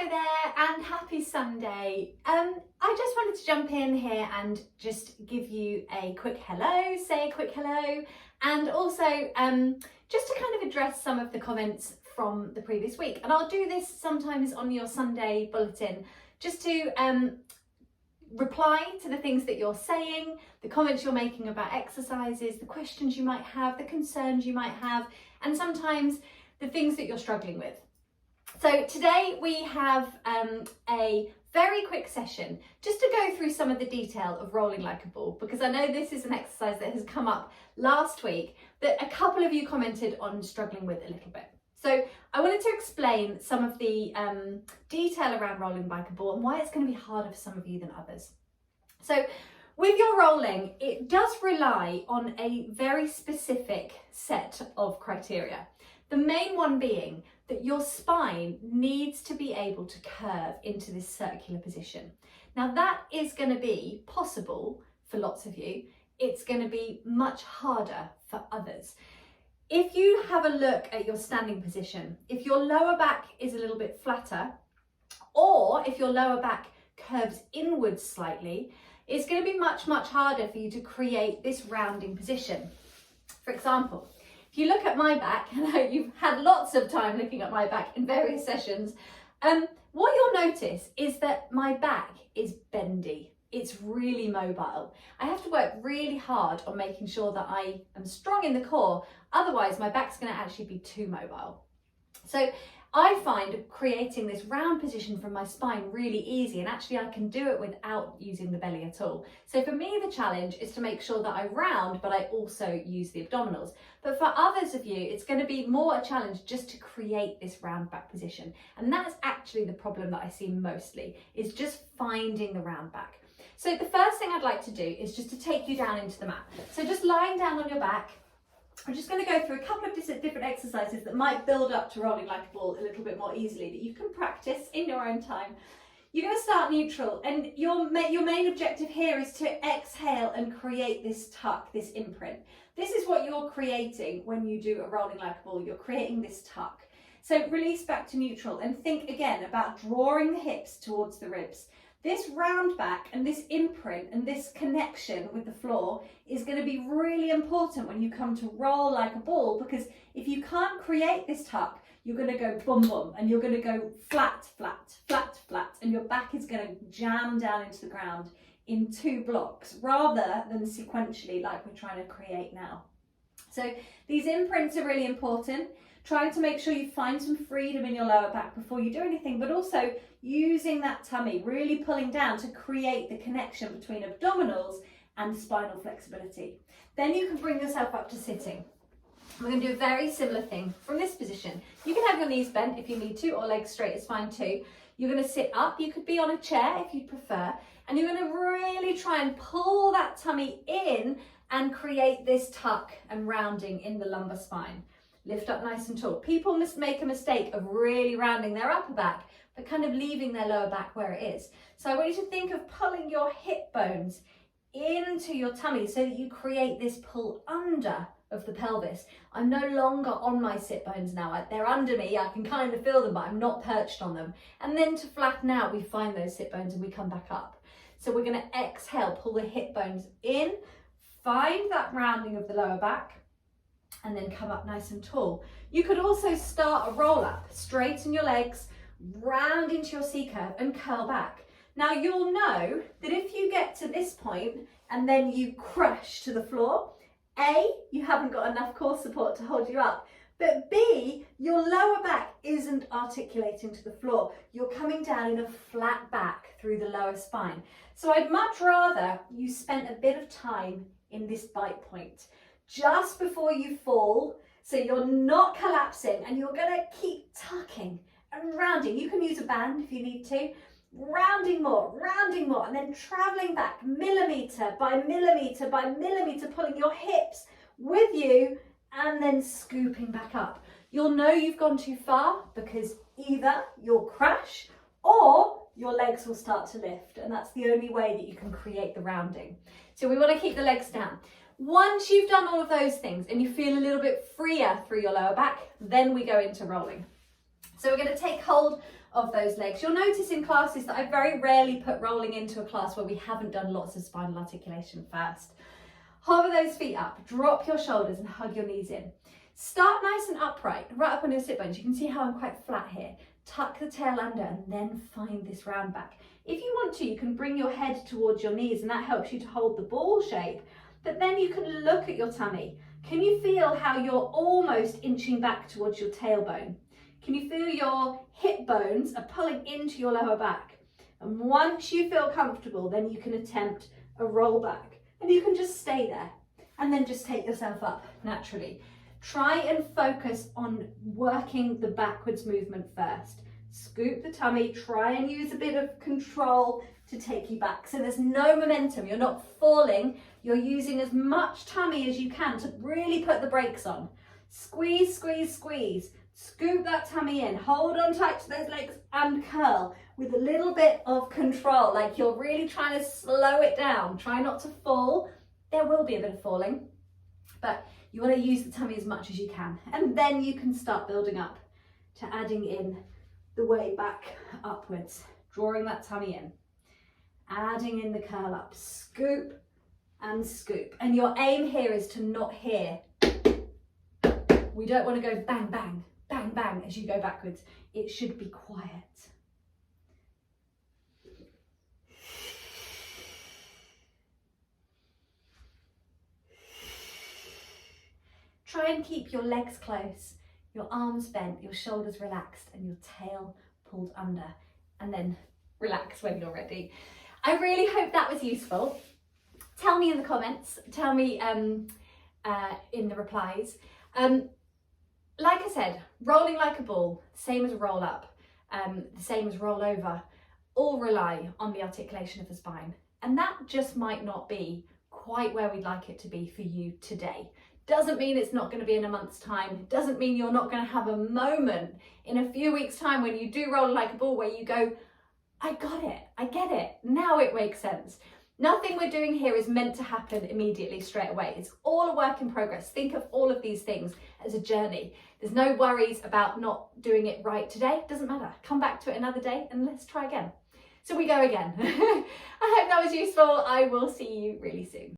Hello there and happy Sunday. I just wanted to jump in here and just give you a quick hello, say a quick hello, and also just to kind of address some of the comments from the previous week. And I'll do this sometimes on your Sunday bulletin just to reply to the things that you're saying, the comments you're making about exercises, the questions you might have, the concerns you might have, and sometimes the things that you're struggling with. So today we have a very quick session just to go through some of the detail of rolling like a ball, because I know this is an exercise that has come up last week that a couple of you commented on struggling with a little bit. So I wanted to explain some of the detail around rolling like a ball and why it's going to be harder for some of you than others. So with your rolling, it does rely on a very specific set of criteria. The main one being that your spine needs to be able to curve into this circular position. Now that is going to be possible for lots of you. It's going to be much harder for others. If you have a look at your standing position, if your lower back is a little bit flatter, or if your lower back curves inwards slightly, it's going to be much harder for you to create this rounding position. For example, if you look at my back, I know you've had lots of time looking at my back in various sessions, what you'll notice is that my back is bendy. It's really mobile. I have to work really hard on making sure that I am strong in the core, otherwise my back's going to actually be too mobile. So I find creating this round position from my spine really easy, and actually I can do it without using the belly at all. So for me the challenge is to make sure that I round but I also use the abdominals. But for others of you it's going to be more a challenge just to create this round back position, and that's actually the problem that I see mostly, is just finding the round back. So the first thing I'd like to do is just to take you down into the mat. So just lying down on your back, I'm just going to go through a couple of different exercises that might build up to rolling like a ball a little bit more easily, that you can practice in your own time. You're going to start neutral, and your main objective here is to exhale and create this tuck, this imprint. This is what you're creating when you do a rolling like a ball. You're creating this tuck. So release back to neutral and think again about drawing the hips towards the ribs. This round back and this imprint and this connection with the floor is going to be really important when you come to roll like a ball, because if you can't create this tuck, you're going to go boom boom and you're going to go flat, and your back is going to jam down into the ground in two blocks rather than sequentially like we're trying to create now. So these imprints are really important. Trying to make sure you find some freedom in your lower back before you do anything, but also using that tummy, really pulling down to create the connection between abdominals and spinal flexibility. Then you can bring yourself up to sitting. We're going to do a very similar thing from this position. You can have your knees bent if you need to, or legs straight is fine too. You're going to sit up. You could be on a chair if you prefer, and you're going to really try and pull that tummy in and create this tuck and rounding in the lumbar spine. Lift up nice and tall. People must make a mistake of really rounding their upper back, but kind of leaving their lower back where it is. So I want you to think of pulling your hip bones into your tummy so that you create this pull under of the pelvis. I'm no longer on my sit bones now. They're under me. I can kind of feel them, but I'm not perched on them. And then to flatten out, we find those sit bones and we come back up. So we're going to exhale, pull the hip bones in, find that rounding of the lower back, and then come up nice and tall. You could also start a roll up, straighten your legs, round into your C curve and curl back. Now you'll know that if you get to this point and then you crash to the floor, A, you haven't got enough core support to hold you up, but B, your lower back isn't articulating to the floor. You're coming down in a flat back through the lower spine. So I'd much rather you spent a bit of time in this bite point, just before you fall, so you're not collapsing, and you're going to keep tucking and rounding. You can use a band if you need to, rounding more, and then traveling back millimetre by millimetre by millimetre, pulling your hips with you and then scooping back up. You'll know you've gone too far because either you'll crash or your legs will start to lift, and that's the only way that you can create the rounding. So we want to keep the legs down. Once you've done all of those things and you feel a little bit freer through your lower back, then we go into rolling. So we're going to take hold of those legs. You'll notice in classes that I very rarely put rolling into a class where we haven't done lots of spinal articulation first. Hover those feet up, drop your shoulders and hug your knees in. Start nice and upright, right up on your sit bones. You can see how I'm quite flat here. Tuck the tail under and then find this round back. If you want to, you can bring your head towards your knees and that helps you to hold the ball shape. But then you can look at your tummy. Can you feel how you're almost inching back towards your tailbone? Can you feel your hip bones are pulling into your lower back? And once you feel comfortable, then you can attempt a roll back. And you can just stay there and then just take yourself up naturally. Try and focus on working the backwards movement first. Scoop the tummy, try and use a bit of control to take you back. So there's no momentum, you're not falling, you're using as much tummy as you can to really put the brakes on. Squeeze, squeeze, squeeze. Scoop that tummy in, hold on tight to those legs and curl with a little bit of control, like you're really trying to slow it down. Try not to fall. There will be a bit of falling, but you want to use the tummy as much as you can. And then you can start building up to adding in the way back upwards, drawing that tummy in, adding in the curl up, scoop and scoop. And your aim here is to not hear. We don't want to go bang, bang, bang, bang as you go backwards. It should be quiet. Try and keep your legs close, your arms bent, your shoulders relaxed and your tail pulled under, and then relax when you're ready. I really hope that was useful. Tell me in the comments, tell me in the replies. Like I said, rolling like a ball, same as a roll up, the same as roll over, all rely on the articulation of the spine. And that just might not be quite where we'd like it to be for you today. Doesn't mean it's not going to be in a month's time. Doesn't mean you're not going to have a moment in a few weeks' time when you do roll like a ball where you go, I got it, I get it, now it makes sense. Nothing we're doing here is meant to happen immediately straight away. It's all a work in progress. Think of all of these things as a journey. There's no worries about not doing it right today. Doesn't matter. Come back to it another day and let's try again. So we go again. I hope that was useful. I will see you really soon.